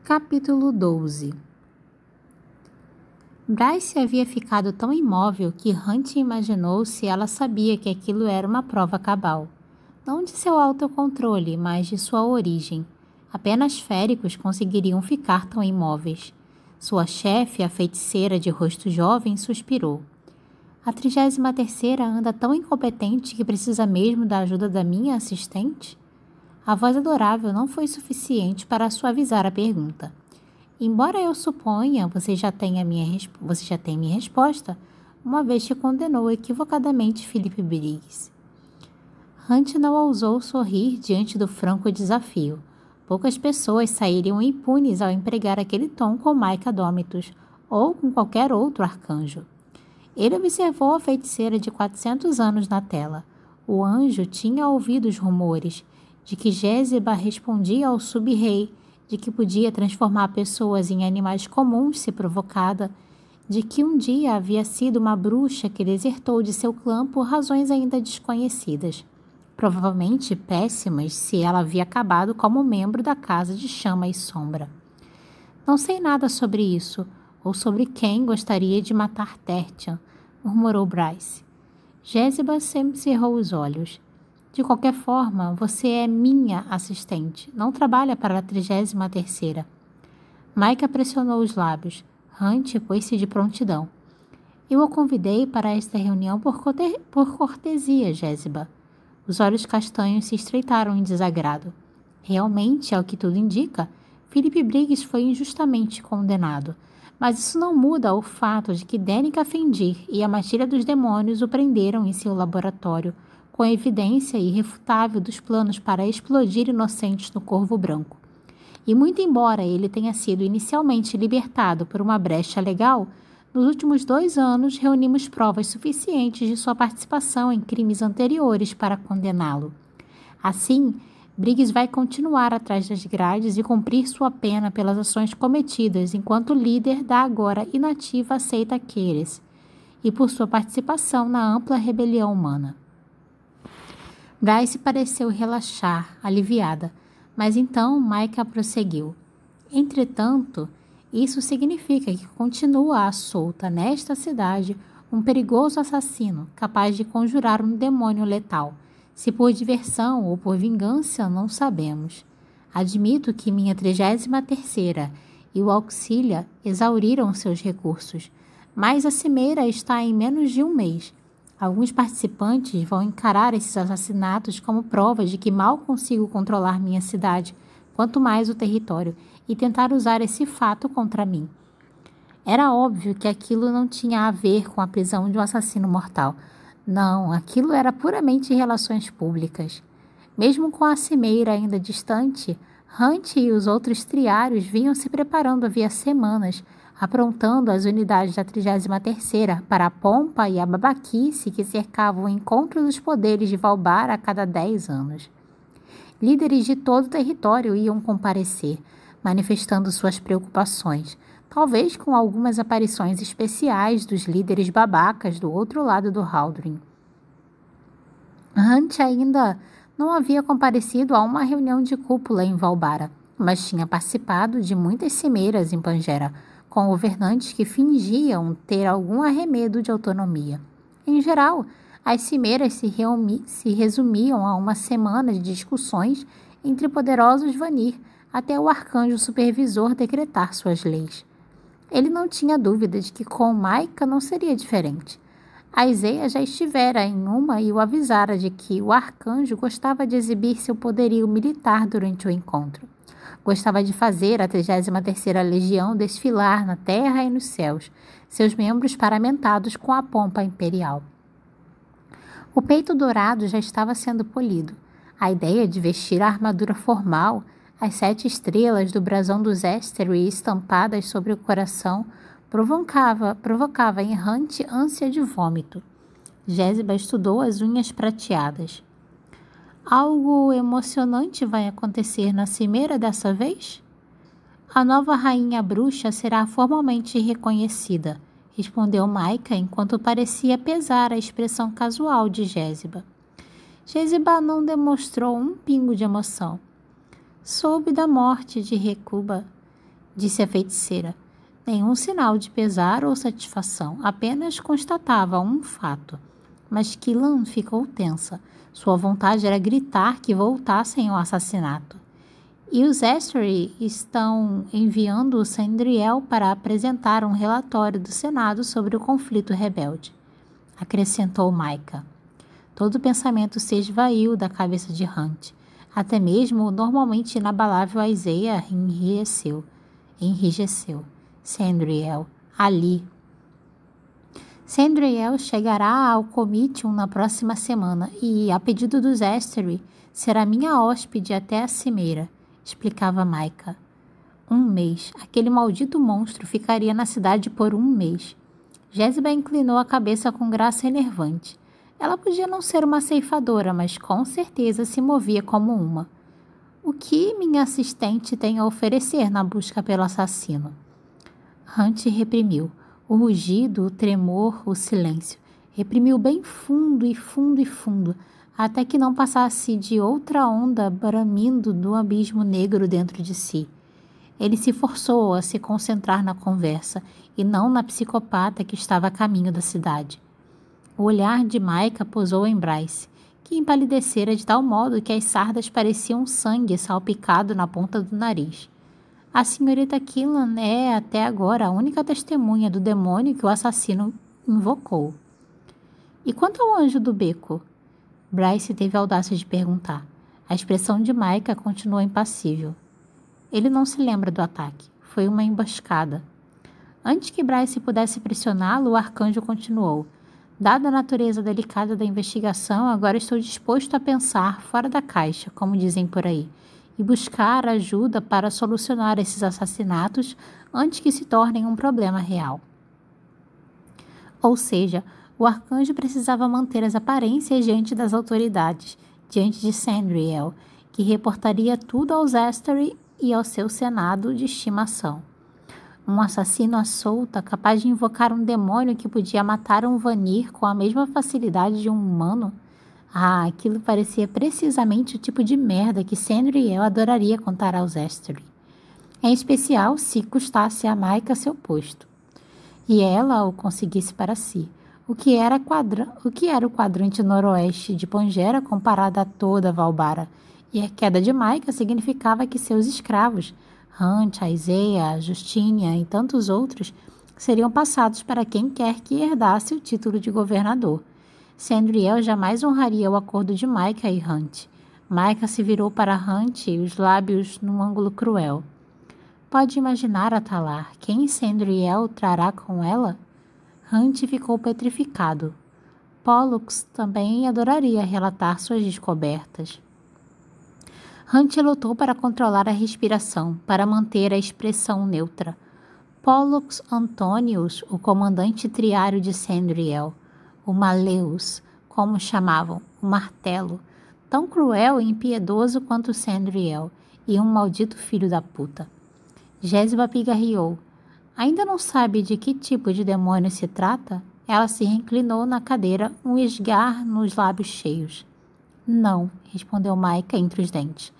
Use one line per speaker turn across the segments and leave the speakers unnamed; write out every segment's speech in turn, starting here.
Capítulo 12. Bryce havia ficado tão imóvel que Hunt imaginou se ela sabia que aquilo era uma prova cabal. Não de seu autocontrole, mas de sua origem. Apenas féricos conseguiriam ficar tão imóveis. Sua chefe, a feiticeira de rosto jovem, suspirou. A 33ª anda tão incompetente que precisa mesmo da ajuda da minha assistente? A voz adorável não foi suficiente para suavizar a pergunta. Embora eu suponha, você já tem minha resposta, uma vez que condenou equivocadamente Philip Briggs. Hunt não ousou sorrir diante do franco desafio. Poucas pessoas sairiam impunes ao empregar aquele tom com Micah Domitus ou com qualquer outro arcanjo. Ele observou a feiticeira de 400 anos na tela. O anjo tinha ouvido os rumores de que Jezebel respondia ao sub-rei, de que podia transformar pessoas em animais comuns se provocada, de que um dia havia sido uma bruxa que desertou de seu clã por razões ainda desconhecidas. Provavelmente péssimas se ela havia acabado como membro da Casa de Chama e Sombra. Não sei nada sobre isso, ou sobre quem gostaria de matar Tertian, murmurou Bryce. Jezebel cerrou os olhos. De qualquer forma, você é minha assistente, não trabalha para a 33ª. Micah pressionou os lábios. Hunt pôs-se de prontidão. Eu a convidei para esta reunião por cortesia, Jezebel. Os olhos castanhos se estreitaram em desagrado. Realmente, ao que tudo indica, Philip Briggs foi injustamente condenado. Mas isso não muda o fato de que Danica Fendir e a Matilha dos Demônios o prenderam em seu laboratório, com a evidência irrefutável dos planos para explodir inocentes no Corvo Branco. E muito embora ele tenha sido inicialmente libertado por uma brecha legal, nos últimos 2 anos reunimos provas suficientes de sua participação em crimes anteriores para condená-lo. Assim, Briggs vai continuar atrás das grades e cumprir sua pena pelas ações cometidas enquanto líder da agora inativa seita Keres, e por sua participação na ampla rebelião humana. Bryce pareceu relaxar, aliviada, mas então Micah prosseguiu. Entretanto, isso significa que continua à solta nesta cidade um perigoso assassino capaz de conjurar um demônio letal. Se por diversão ou por vingança, não sabemos. Admito que minha 33ª e o Auxilia exauriram seus recursos, mas a cimeira está em menos de um mês. Alguns participantes vão encarar esses assassinatos como provas de que mal consigo controlar minha cidade, quanto mais o território, e tentar usar esse fato contra mim. Era óbvio que aquilo não tinha a ver com a prisão de um assassino mortal. Não, aquilo era puramente relações públicas. Mesmo com a cimeira ainda distante, Hunt e os outros triários vinham se preparando havia semanas, aprontando as unidades da 33ª para a pompa e a babaquice que cercavam o encontro dos poderes de Valbar a cada 10 anos. Líderes de todo o território iam comparecer, manifestando suas preocupações, talvez com algumas aparições especiais dos líderes babacas do outro lado do Haldrin. Hunt ainda não havia comparecido a uma reunião de cúpula em Valbara, mas tinha participado de muitas cimeiras em Pangera, com governantes que fingiam ter algum arremedo de autonomia. Em geral, as cimeiras se resumiam a uma semana de discussões entre poderosos Vanir até o arcanjo supervisor decretar suas leis. Ele não tinha dúvida de que com Micah não seria diferente. A Isaiah já estivera em uma e o avisara de que o arcanjo gostava de exibir seu poderio militar durante o encontro. Gostava de fazer a 33ª Legião desfilar na terra e nos céus, seus membros paramentados com a pompa imperial. O peito dourado já estava sendo polido. A ideia de vestir a armadura formal, as 7 estrelas do brasão dos Estery estampadas sobre o coração, provocava em Hunt ânsia de vômito. Jezebel estudou as unhas prateadas. Algo emocionante vai acontecer na cimeira dessa vez? A nova rainha bruxa será formalmente reconhecida, respondeu Micah enquanto parecia pesar a expressão casual de Jezebel. Jezebel não demonstrou um pingo de emoção. Soube da morte de Recuba. disse a feiticeira. Nenhum sinal de pesar ou satisfação, apenas constatava um fato. Mas Killan ficou tensa. Sua vontade era gritar que voltassem ao assassinato. E os Estery estão enviando o Sandriel para apresentar um relatório do Senado sobre o conflito rebelde, acrescentou Micah. Todo pensamento se esvaiu da cabeça de Hunt. Até mesmo o normalmente inabalável Isaiah enrijeceu. Sandriel, ali. Sandriel chegará ao Comitium na próxima semana e, a pedido dos Estery, será minha hóspede até a cimeira, explicava Micah. 1 mês. Aquele maldito monstro ficaria na cidade por 1 mês. Jezebel inclinou a cabeça com graça enervante. Ela podia não ser uma ceifadora, mas com certeza se movia como uma. O que minha assistente tem a oferecer na busca pelo assassino? Hunt reprimiu. O rugido, o tremor, o silêncio. Reprimiu bem fundo e fundo e fundo, até que não passasse de outra onda bramindo do abismo negro dentro de si. Ele se forçou a se concentrar na conversa e não na psicopata que estava a caminho da cidade. O olhar de Micah pousou em Bryce, que empalidecera de tal modo que as sardas pareciam sangue salpicado na ponta do nariz. A senhorita Killan é, até agora, a única testemunha do demônio que o assassino invocou. E quanto ao anjo do beco? Bryce teve a audácia de perguntar. A expressão de Micah continuou impassível. Ele não se lembra do ataque. Foi uma emboscada. Antes que Bryce pudesse pressioná-lo, o arcanjo continuou. Dada a natureza delicada da investigação, agora estou disposto a pensar fora da caixa, como dizem por aí, e buscar ajuda para solucionar esses assassinatos antes que se tornem um problema real. Ou seja, o arcanjo precisava manter as aparências diante das autoridades, diante de Sandriel, que reportaria tudo aos Estery e ao seu senado de estimação. Um assassino à solta, capaz de invocar um demônio que podia matar um Vanir com a mesma facilidade de um humano? Ah, aquilo parecia precisamente o tipo de merda que Sandriel adoraria contar aos Estery. Em especial se custasse a Micah seu posto. E ela o conseguisse para si. O que era o quadrante noroeste de Pangera comparado a toda Valbara? E a queda de Micah significava que seus escravos, Hunt, Isaiah, Justinia e tantos outros, seriam passados para quem quer que herdasse o título de governador. Sandriel jamais honraria o acordo de Micah e Hunt. Micah se virou para Hunt, os lábios num ângulo cruel. Pode imaginar, Atalar, quem Sandriel trará com ela? Hunt ficou petrificado. Pollux também adoraria relatar suas descobertas. Hunt lutou para controlar a respiração, para manter a expressão neutra. Pollux Antonius, o comandante triário de Sandriel, o Maleus, como chamavam, o martelo, tão cruel e impiedoso quanto Sandriel, e um maldito filho da puta. Jezebel pigarreou. Ainda não sabe de que tipo de demônio se trata? Ela se reclinou na cadeira, um esgar nos lábios cheios. Não, respondeu Micah entre os dentes.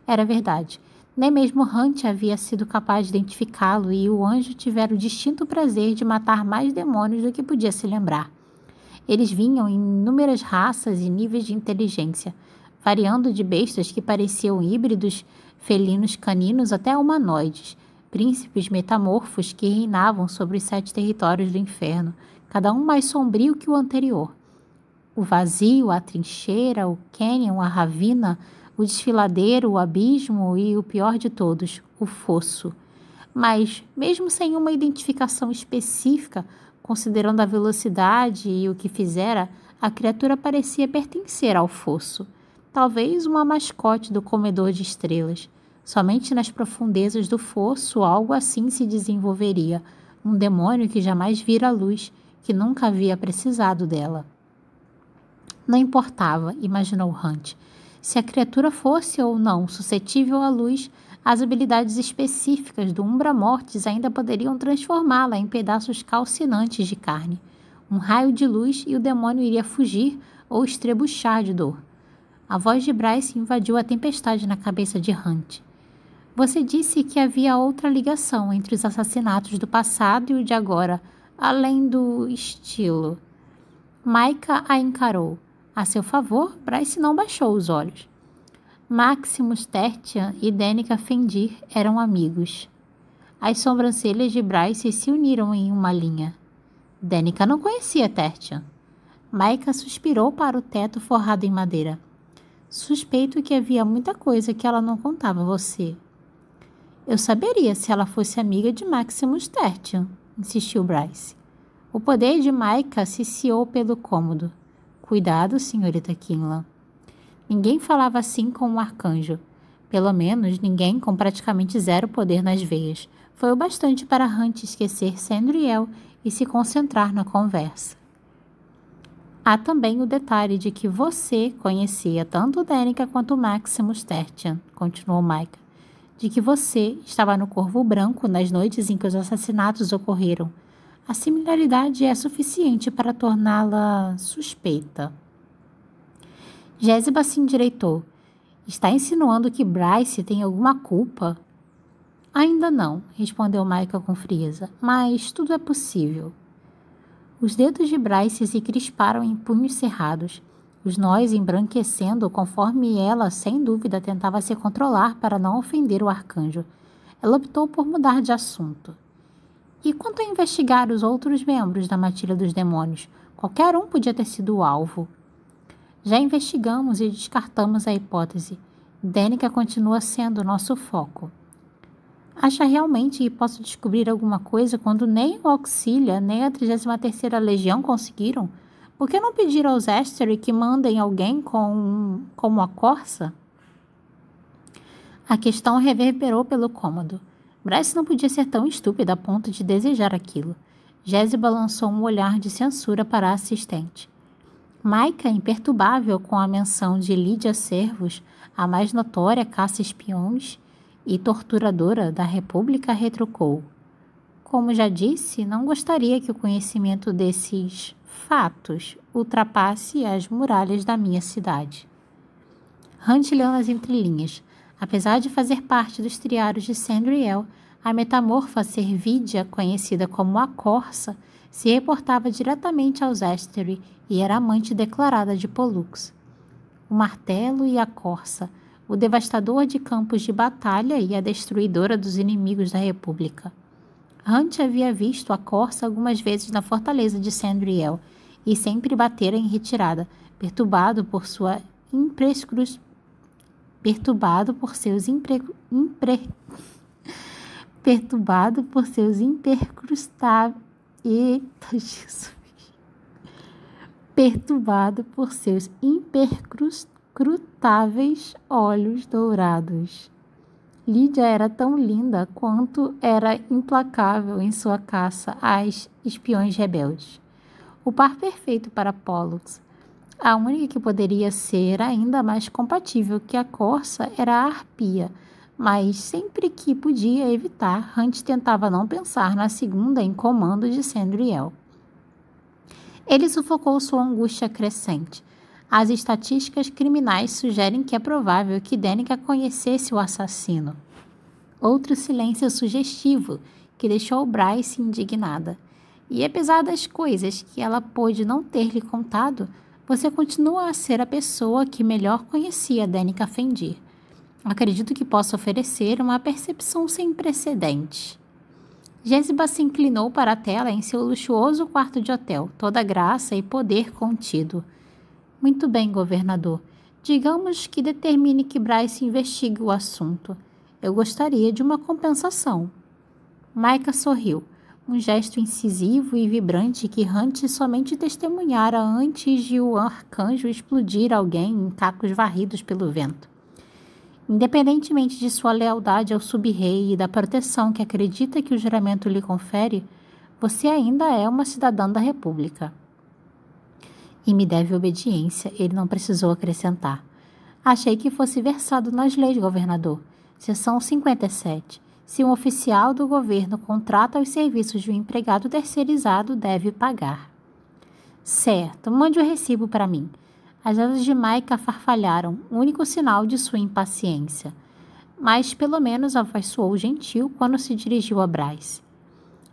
Era verdade. Nem mesmo Hunt havia sido capaz de identificá-lo e o anjo tivera o distinto prazer de matar mais demônios do que podia se lembrar. Eles vinham em inúmeras raças e níveis de inteligência, variando de bestas que pareciam híbridos, felinos caninos até humanoides, príncipes metamorfos que reinavam sobre os 7 territórios do inferno, cada um mais sombrio que o anterior. O vazio, a trincheira, o cânion, a ravina, o desfiladeiro, o abismo e, o pior de todos, o fosso. Mas, mesmo sem uma identificação específica, considerando a velocidade e o que fizera, a criatura parecia pertencer ao fosso. Talvez uma mascote do comedor de estrelas. Somente nas profundezas do fosso algo assim se desenvolveria, um demônio que jamais vira a luz, que nunca havia precisado dela. Não importava, imaginou Hunt. Se a criatura fosse ou não suscetível à luz, as habilidades específicas do Umbra Mortis ainda poderiam transformá-la em pedaços calcinantes de carne. Um raio de luz e o demônio iria fugir ou estrebuchar de dor. A voz de Bryce invadiu a tempestade na cabeça de Hunt. Você disse que havia outra ligação entre os assassinatos do passado e o de agora, além do estilo. Micah a encarou. A seu favor, Bryce não baixou os olhos. Maximus Tertian e Danica Fendir eram amigos. As sobrancelhas de Bryce se uniram em uma linha. Danica não conhecia Tertian. Micah suspirou para o teto forrado em madeira. Suspeito que havia muita coisa que ela não contava a você. Eu saberia se ela fosse amiga de Maximus Tertian, insistiu Bryce. O poder de Micah ciciou pelo cômodo. Cuidado, senhorita Kinlan. Ninguém falava assim com um arcanjo. Pelo menos ninguém com praticamente zero poder nas veias. Foi o bastante para Hunt esquecer Sandriel e se concentrar na conversa. Há também o detalhe de que você conhecia tanto Danica quanto Maximus Tertian, continuou Micah. De que você estava no Corvo Branco nas noites em que os assassinatos ocorreram. A similaridade é suficiente para torná-la suspeita. Jéssica se endireitou. Está insinuando que Bryce tem alguma culpa? Ainda não, respondeu Micah com frieza, mas tudo é possível. Os dedos de Bryce se crisparam em punhos cerrados, os nós embranquecendo conforme ela, sem dúvida, tentava se controlar para não ofender o arcanjo. Ela optou por mudar de assunto. E quanto a investigar os outros membros da Matilha dos Demônios? Qualquer um podia ter sido o alvo. Já investigamos e descartamos a hipótese. Danica continua sendo nosso foco. Acha realmente que posso descobrir alguma coisa quando nem o Auxilia, nem a 33ª Legião conseguiram? Por que não pedir aos Estery que mandem alguém como a Corsa? A questão reverberou pelo cômodo. Bryce não podia ser tão estúpida a ponto de desejar aquilo. Jéssica lançou um olhar de censura para a assistente. Micah, imperturbável com a menção de Lídia Servos, a mais notória caça-espiões e torturadora da República, retrucou. Como já disse, não gostaria que o conhecimento desses fatos ultrapasse as muralhas da minha cidade. Hunt leu nas entrelinhas. Apesar de fazer parte dos triários de Sandriel, a metamorfa Servídia, conhecida como a Corsa, se reportava diretamente aos Estery e era amante declarada de Pollux. O martelo e a Corsa, o devastador de campos de batalha e a destruidora dos inimigos da República. Hunt havia visto a Corsa algumas vezes na fortaleza de Sandriel e sempre batera em retirada, perturbado por seus imperscrutáveis olhos dourados. Lídia era tão linda quanto era implacável em sua caça às espiões rebeldes. O par perfeito para Pollux. A única que poderia ser ainda mais compatível que a Corsa era a Arpia, mas sempre que podia evitar, Hunt tentava não pensar na segunda em comando de Sandriel. Ele sufocou sua angústia crescente. As estatísticas criminais sugerem que é provável que Danica conhecesse o assassino. Outro silêncio sugestivo que deixou Bryce indignada. E apesar das coisas que ela pôde não ter lhe contado, você continua a ser a pessoa que melhor conhecia Danica Fendir. Acredito que possa oferecer uma percepção sem precedentes. Jéssica se inclinou para a tela em seu luxuoso quarto de hotel, toda graça e poder contido. Muito bem, governador. Digamos que determine que Bryce investigue o assunto. Eu gostaria de uma compensação. Micah sorriu, um gesto incisivo e vibrante que Hunt somente testemunhara antes de o arcanjo explodir alguém em cacos varridos pelo vento. Independentemente de sua lealdade ao sub-rei e da proteção que acredita que o juramento lhe confere, você ainda é uma cidadã da República. E me deve obediência, ele não precisou acrescentar. Achei que fosse versado nas leis, governador. Seção 57. Se um oficial do governo contrata os serviços de um empregado terceirizado, deve pagar. Certo, mande o recibo para mim. As asas de Micah farfalharam, único sinal de sua impaciência. mas pelo menos a voz soou gentil quando se dirigiu a Bryce.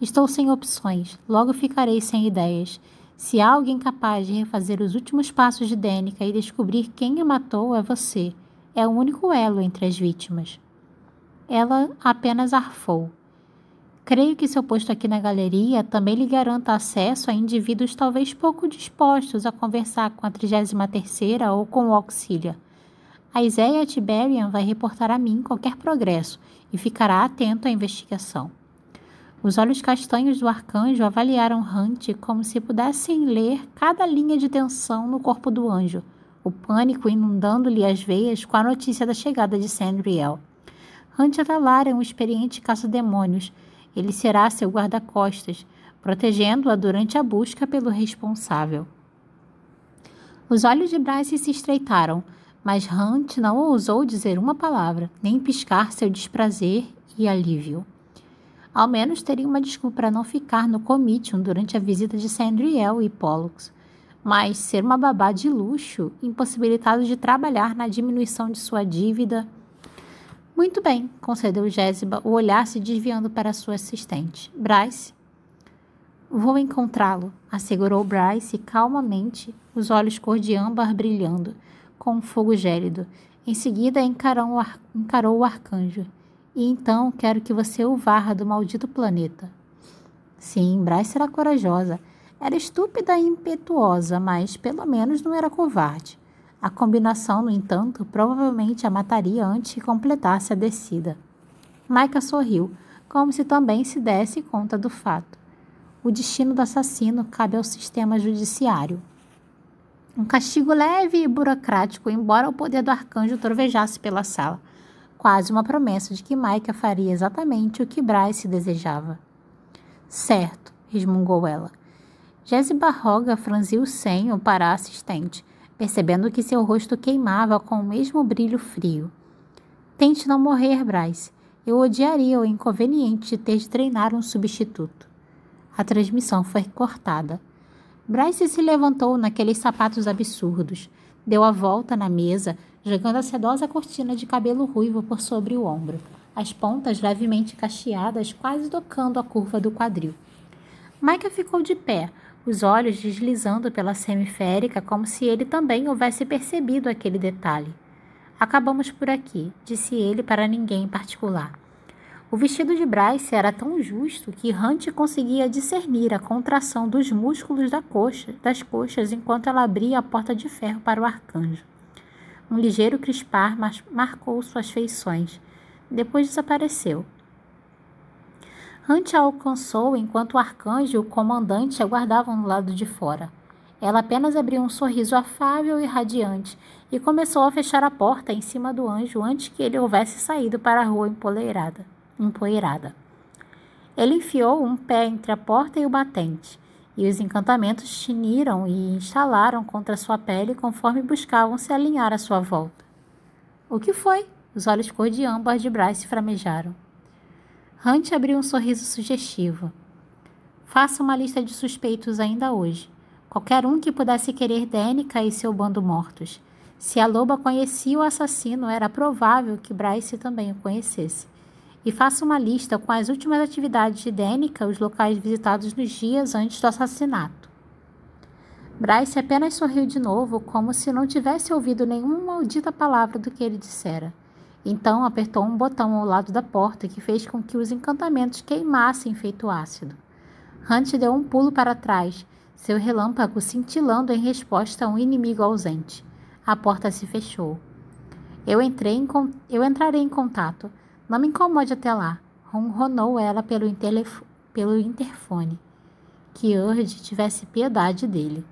Estou sem opções, logo ficarei sem ideias. Se há alguém capaz de refazer os últimos passos de Danica e descobrir quem a matou, é você. É o único elo entre as vítimas. Ela apenas arfou. Creio que seu posto aqui na galeria também lhe garanta acesso a indivíduos talvez pouco dispostos a conversar com a 33ª ou com o Auxilia. A Isaiah Tiberian vai reportar a mim qualquer progresso e ficará atento à investigação. Os olhos castanhos do arcanjo avaliaram Hunt como se pudessem ler cada linha de tensão no corpo do anjo, o pânico inundando-lhe as veias com a notícia da chegada de Sandriel. Hunt Atalar é um experiente caça-demônios. Ele será seu guarda-costas, protegendo-a durante a busca pelo responsável. Os olhos de Bryce se estreitaram, mas Hunt não ousou dizer uma palavra, nem piscar seu desprazer e alívio. Ao menos teria uma desculpa para não ficar no Comitium durante a visita de Sandriel e Pollux, mas ser uma babá de luxo, impossibilitado de trabalhar na diminuição de sua dívida. Muito bem, concedeu Jesiba, o olhar se desviando para sua assistente. Bryce? Vou encontrá-lo, assegurou Bryce calmamente, os olhos cor de âmbar brilhando, com um fogo gélido. Em seguida encarou o arcanjo. E então quero que você o varra do maldito planeta. Sim, Bryce era corajosa. Era estúpida e impetuosa, mas pelo menos não era covarde. A combinação, no entanto, provavelmente a mataria antes que completasse a descida. Micah sorriu, como se também se desse conta do fato. O destino do assassino cabe ao sistema judiciário. Um castigo leve e burocrático, embora o poder do arcanjo trovejasse pela sala. Quase uma promessa de que Micah faria exatamente o que Bryce desejava. Certo, resmungou ela. Jesiba Roga franziu o senho para a assistente, percebendo que seu rosto queimava com o mesmo brilho frio. Tente não morrer, Bryce. Eu odiaria o inconveniente de ter de treinar um substituto. A transmissão foi cortada. Bryce se levantou naqueles sapatos absurdos, deu a volta na mesa, jogando a sedosa cortina de cabelo ruivo por sobre o ombro, as pontas levemente cacheadas quase tocando a curva do quadril. Micah ficou de pé, os olhos deslizando pela semiférica como se ele também houvesse percebido aquele detalhe. Acabamos por aqui, disse ele para ninguém em particular. O vestido de Bryce era tão justo que Hunt conseguia discernir a contração dos músculos das coxas enquanto ela abria a porta de ferro para o arcanjo. Um ligeiro crispar marcou suas feições. Depois desapareceu. Hunt a alcançou enquanto o arcanjo e o comandante aguardavam no lado de fora. Ela apenas abriu um sorriso afável e radiante e começou a fechar a porta em cima do anjo antes que ele houvesse saído para a rua empoeirada. Ele enfiou um pé entre a porta e o batente, e os encantamentos tiniram e instalaram contra sua pele conforme buscavam se alinhar à sua volta. O que foi? Os olhos cor de âmbar de Bryce framejaram. Hunt abriu um sorriso sugestivo. Faça uma lista de suspeitos ainda hoje. Qualquer um que pudesse querer Danica e seu bando mortos. Se a loba conhecia o assassino, era provável que Bryce também o conhecesse. E faça uma lista com as últimas atividades de Danica, os locais visitados nos dias antes do assassinato. Bryce apenas sorriu de novo, como se não tivesse ouvido nenhuma maldita palavra do que ele dissera. Então apertou um botão ao lado da porta que fez com que os encantamentos queimassem feito ácido. Hunt deu um pulo para trás, seu relâmpago cintilando em resposta a um inimigo ausente. A porta se fechou. Eu entrarei em contato. Não me incomode até lá, ronronou ela pelo interfone. Que Urd tivesse piedade dele.